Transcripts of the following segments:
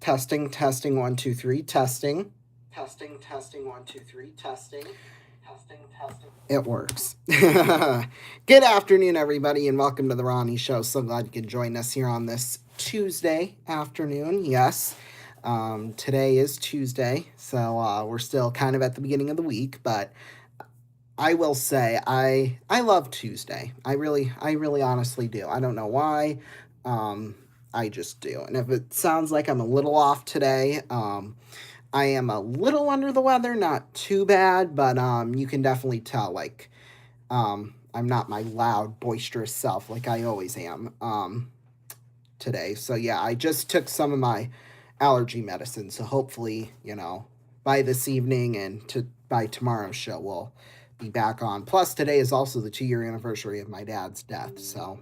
Testing, testing, 1, 2, 3, testing. Testing, testing, 1, 2, 3, testing. Testing, testing. It works. Good afternoon, everybody, and welcome to the Ronnie Show. So glad you could join us here on this Tuesday afternoon. Yes, today is Tuesday, so we're still kind of at the beginning of the week, but I will say I love Tuesday. I really honestly do. I don't know why. Um, I just do. And if it sounds like I'm a little off today, I am a little under the weather, not too bad, but you can definitely tell I'm not my loud, boisterous self like I always am today. So yeah, I just took some of my allergy medicine, so hopefully, by this evening and by tomorrow's show we'll be back on. Plus today is also the 2-year anniversary of my dad's death, so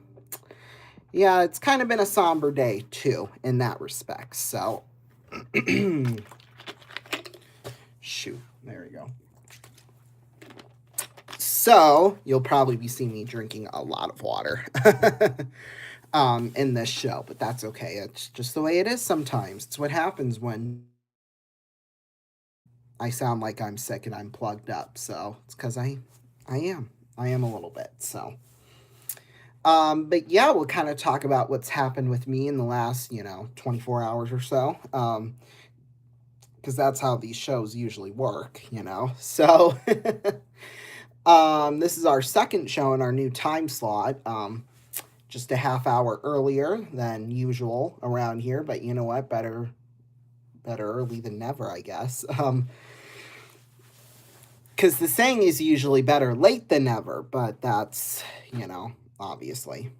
yeah, it's kind of been a somber day too in that respect. So shoot, there we go. So you'll probably be seeing me drinking a lot of water in this show, but that's okay. It's just the way it is sometimes. It's what happens when I sound like I'm sick and I'm plugged up. So it's because I am. I am a little bit. So, but yeah, we'll kind of talk about what's happened with me in the last 24 hours or so. Because that's how these shows usually work. So, this is our second show in our new time slot. Just a half hour earlier than usual around here, but you know what? Better early than never, I guess. Because the saying is usually better late than never, but that's, obviously.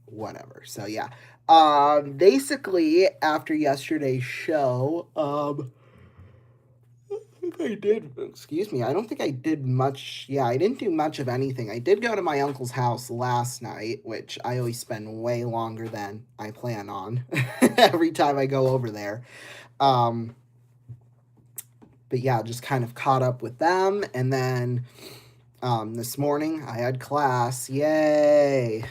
Whatever. So, yeah. Basically, after yesterday's show, I did. Excuse me. I don't think I did much. Yeah, I didn't do much of anything. I did go to my uncle's house last night, which I always spend way longer than I plan on every time I go over there. But yeah, just kind of caught up with them. And then this morning I had class. Yay!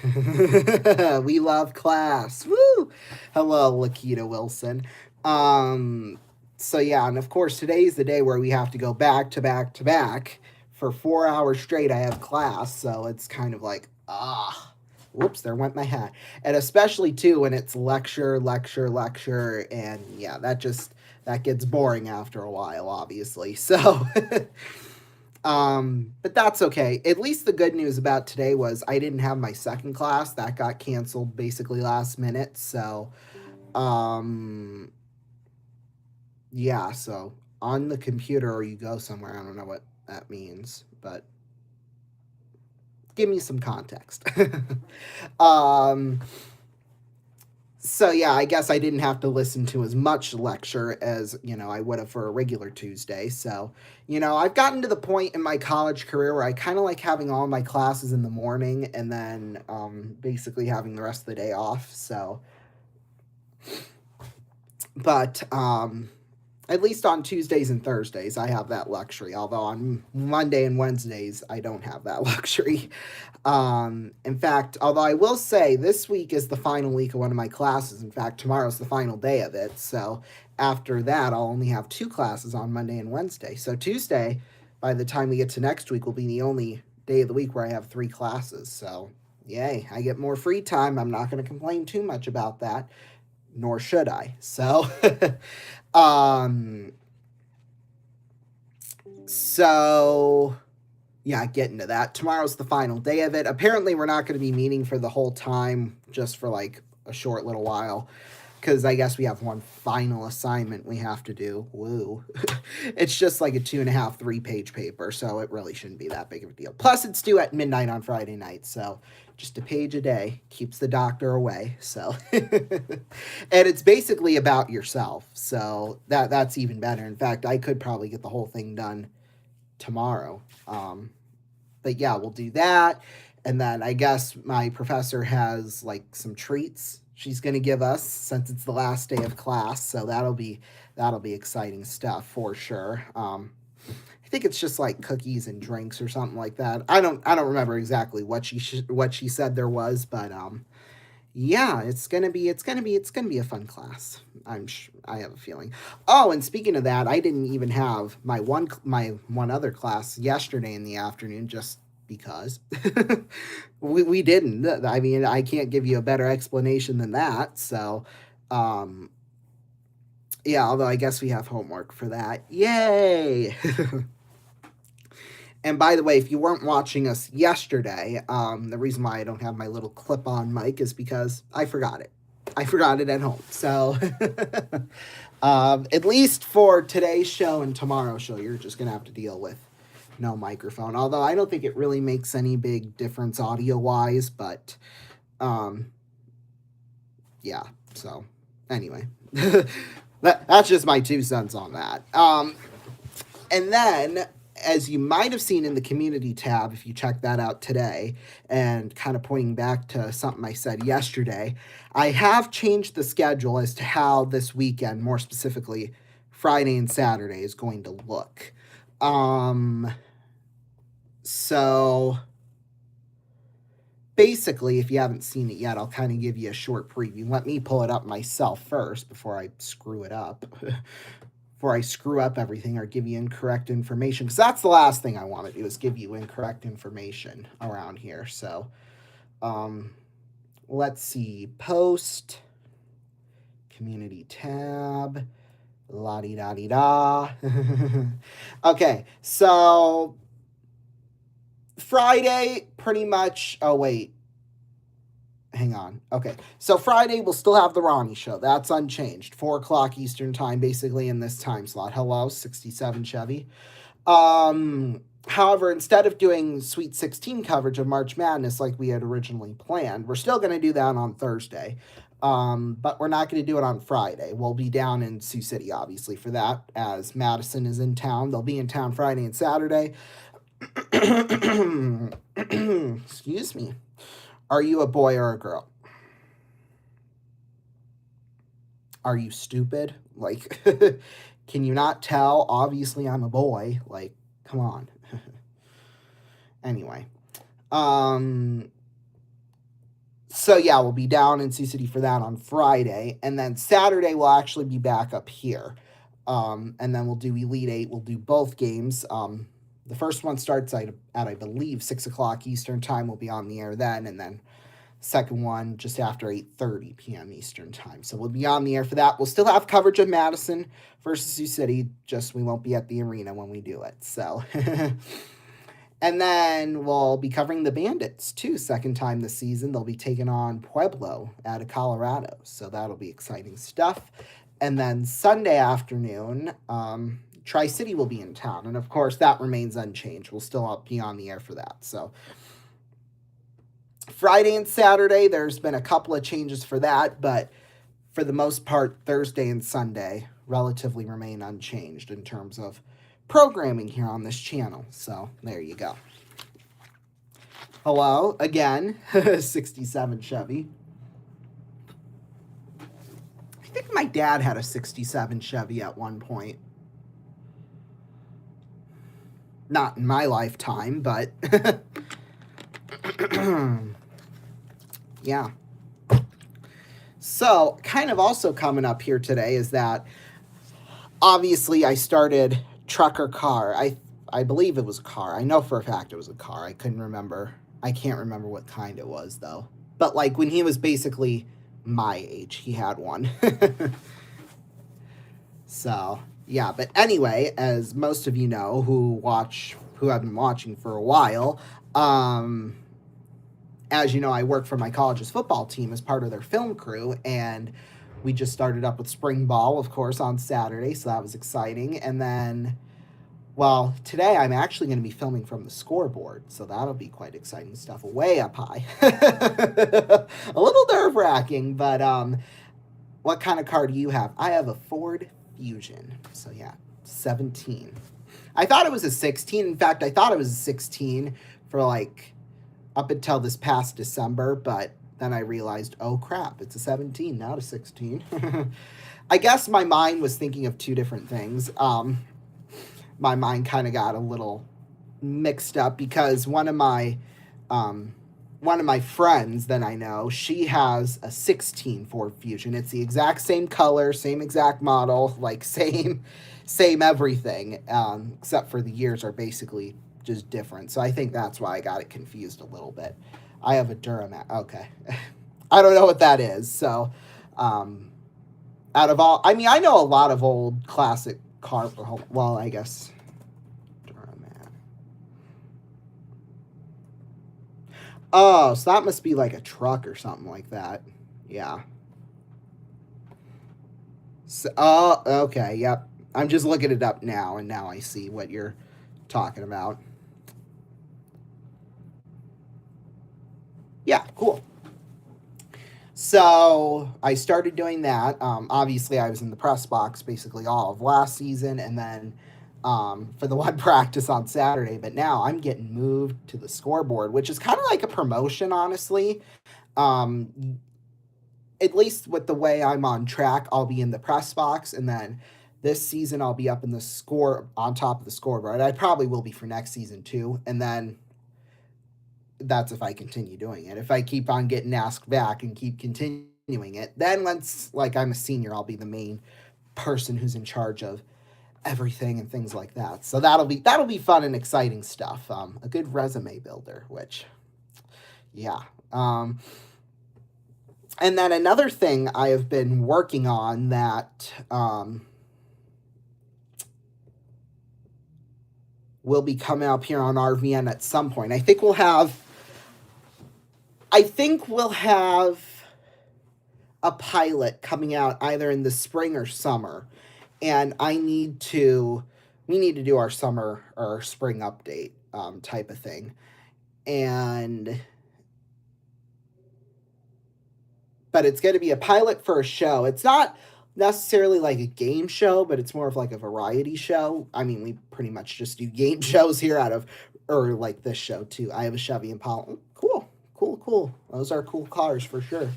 We love class. Woo! Hello, Lakita Wilson. So yeah, and of course today's the day where we have to go back to back to back for 4 hours straight. I have class, so it's kind of like whoops, there went my hat. And especially too when it's lecture, lecture, lecture, and yeah, that gets boring after a while, obviously. So but that's okay. At least the good news about today was I didn't have my second class. That got canceled basically last minute. So yeah, so on the computer or you go somewhere. I don't know what that means, but give me some context. um, so yeah, I guess I didn't have to listen to as much lecture as, I would have for a regular Tuesday. So, I've gotten to the point in my college career where I kind of like having all my classes in the morning and then basically having the rest of the day off. So, but at least on Tuesdays and Thursdays, I have that luxury. Although on Monday and Wednesdays, I don't have that luxury. In fact, although I will say this week is the final week of one of my classes. In fact, tomorrow's the final day of it. So after that, I'll only have 2 classes on Monday and Wednesday. So Tuesday, by the time we get to next week, will be the only day of the week where I have 3 classes. So yay, I get more free time. I'm not going to complain too much about that, nor should I. So so yeah, get into that. Tomorrow's the final day of it. Apparently we're not going to be meeting for the whole time, just for like a short little while, because I guess we have one final assignment we have to do. Woo. It's just like a 2.5, 3-page paper, so it really shouldn't be that big of a deal. Plus it's due at midnight on Friday night, so just a page a day keeps the doctor away. So and it's basically about yourself, so that's even better. In fact, I could probably get the whole thing done tomorrow. But yeah, we'll do that. And then I guess my professor has like some treats she's going to give us since it's the last day of class, so that'll be exciting stuff for sure. I think it's just like cookies and drinks or something like that. I don't remember exactly what she said there was, but Yeah, it's gonna be a fun class. I have a feeling. Oh, and speaking of that, I didn't even have my one other class yesterday in the afternoon just because we didn't. I mean, I can't give you a better explanation than that. So, um, yeah. Although I guess we have homework for that. Yay! And by the way, if you weren't watching us yesterday, the reason why I don't have my little clip on mic is because I forgot it. I forgot it at home. So, at least for today's show and tomorrow's show, you're just going to have to deal with no microphone. Although I don't think it really makes any big difference audio wise, but um, yeah. So, anyway, that's just my 2 cents on that. And then, as you might have seen in the community tab, if you check that out today, and kind of pointing back to something I said yesterday, I have changed the schedule as to how this weekend, more specifically Friday and Saturday, is going to look. So basically, if you haven't seen it yet, I'll kind of give you a short preview. Let me pull it up myself first before I screw it up. Before I screw up everything or give you incorrect information, because that's the last thing I want to do is give you incorrect information around here. So let's see, post, community tab, la-di-da-di-da. Okay, so Friday, pretty much, oh wait, hang on. Okay, so Friday we'll still have the Ronnie show. That's unchanged. 4 o'clock Eastern time, basically in this time slot. Hello, 67 Chevy. However, instead of doing Sweet 16 coverage of March Madness like we had originally planned, we're still going to do that on Thursday. But we're not going to do it on Friday. We'll be down in Sioux City, obviously, for that, as Madison is in town. They'll be in town Friday and Saturday. Excuse me. Are you a boy or a girl? Are you stupid? Like, can you not tell? Obviously, I'm a boy. Like, come on. Anyway. So, yeah, we'll be down in Sioux City for that on Friday. And then Saturday, we'll actually be back up here. And then we'll do Elite Eight. We'll do both games. The first one starts at I believe, 6 o'clock Eastern time. We'll be on the air then. And then second one just after 8:30 p.m. Eastern time. So we'll be on the air for that. We'll still have coverage of Madison versus Sioux City, just we won't be at the arena when we do it. So, and then we'll be covering the Bandits too, second time this season. They'll be taking on Pueblo out of Colorado. So that'll be exciting stuff. And then Sunday afternoon, Tri-City will be in town. And of course, that remains unchanged. We'll still be on the air for that. So Friday and Saturday, there's been a couple of changes for that, but for the most part, Thursday and Sunday relatively remain unchanged in terms of programming here on this channel. So there you go. Hello, again, 67 Chevy. I think my dad had a 67 Chevy at one point. Not in my lifetime, but yeah. So, kind of also coming up here today is that obviously I started Trucker Car. I believe it was a car. I know for a fact it was a car. I couldn't remember. I can't remember what kind it was though. But like when he was basically my age, he had one. So, yeah, but anyway, as most of you know who have been watching for a while, as you know, I work for my college's football team as part of their film crew, and we just started up with spring ball, of course, on Saturday, so that was exciting. And then, well, today I'm actually going to be filming from the scoreboard, so that'll be quite exciting stuff, way up high. A little nerve-wracking, but what kind of car do you have? I have a Ford Fusion, so yeah, 17. I thought it was a 16. In fact, I thought it was a 16 for like up until this past December, but then I realized, oh crap, it's a 17, not a 16. I guess my mind was thinking of two different things. My mind kind of got a little mixed up because one of one of my friends that I know, she has a 16 Ford Fusion. It's the exact same color, same exact model, like same everything, except for the years are basically just different. So I think that's why I got it confused a little bit. I have a Duramax. Okay. I don't know what that is. So, out of all, I mean, I know a lot of old classic car. Well, I guess Duramax. Oh, so that must be like a truck or something like that. Yeah. So, oh, okay. Yep. I'm just looking it up now, and now I see what you're talking about. Yeah, cool. So I started doing that. Obviously, I was in the press box basically all of last season, and then for the one practice on Saturday. But now I'm getting moved to the scoreboard, which is kind of like a promotion, honestly. Um, at least with the way I'm on track, I'll be in the press box, and then this season I'll be up in the score on top of the scoreboard. I probably will be for next season too, and then that's if I continue doing it. If I keep on getting asked back and keep continuing it, then once like I'm a senior, I'll be the main person who's in charge of everything and things like that. So that'll be fun and exciting stuff. A good resume builder, which yeah. And then another thing I have been working on that will be coming up here on RVN at some point. I think we'll have a pilot coming out either in the spring or summer, and we need to do our summer or spring update type of thing, but it's going to be a pilot for a show. It's not necessarily like a game show, but it's more of like a variety show. I mean, we pretty much just do game shows here or like this show too. I have a Chevy Impala. Cool. Those are cool cars for sure.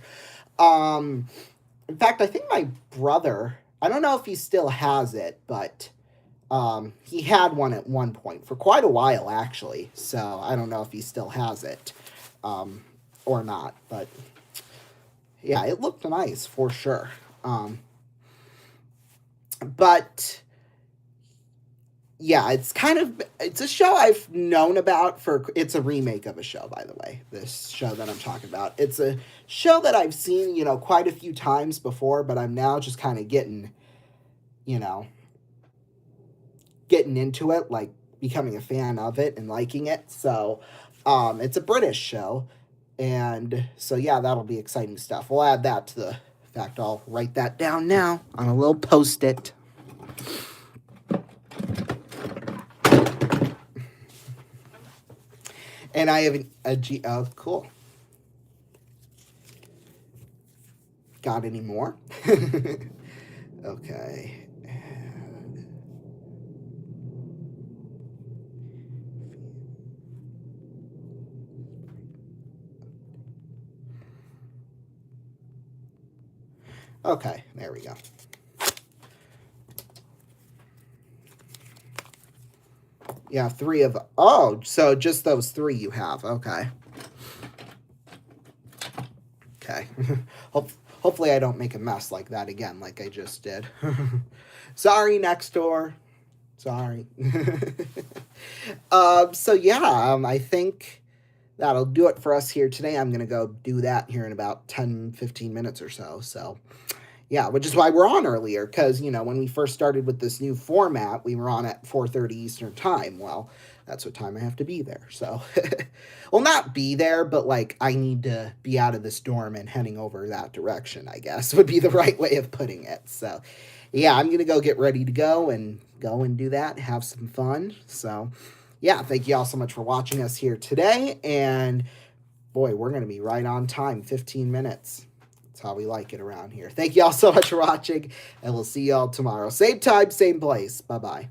In fact, I think my brother, I don't know if he still has it, but he had one at one point for quite a while, actually. So I don't know if he still has it or not, but yeah, it looked nice for sure. But yeah, it's a show I've known about it's a remake of a show, by the way. This show that I'm talking about. It's a show that I've seen, quite a few times before, but I'm now just kind of you know, getting into it, like becoming a fan of it and liking it. So, it's a British show. And so, yeah, that'll be exciting stuff. We'll add that to the fact. I'll write that down now on a little Post-it. And I have oh, cool. Got any more? Okay. Okay, there we go. Yeah, three of... Oh, so just those three you have. Okay. Okay. Hopefully I don't make a mess like that again, like I just did. Sorry, next door. Sorry. So yeah, I think that'll do it for us here today. I'm going to go do that here in about 10, 15 minutes or so. So yeah, which is why we're on earlier, because, when we first started with this new format, we were on at 4:30 Eastern Time. Well, that's what time I have to be there. So, well, not be there, but, like, I need to be out of this dorm and heading over that direction, I guess, would be the right way of putting it. So, yeah, I'm going to go get ready to go and do that, have some fun. So, yeah, thank you all so much for watching us here today. And, boy, we're going to be right on time, 15 minutes. That's how we like it around here. Thank you all so much for watching, and we'll see you all tomorrow. Same time, same place. Bye-bye.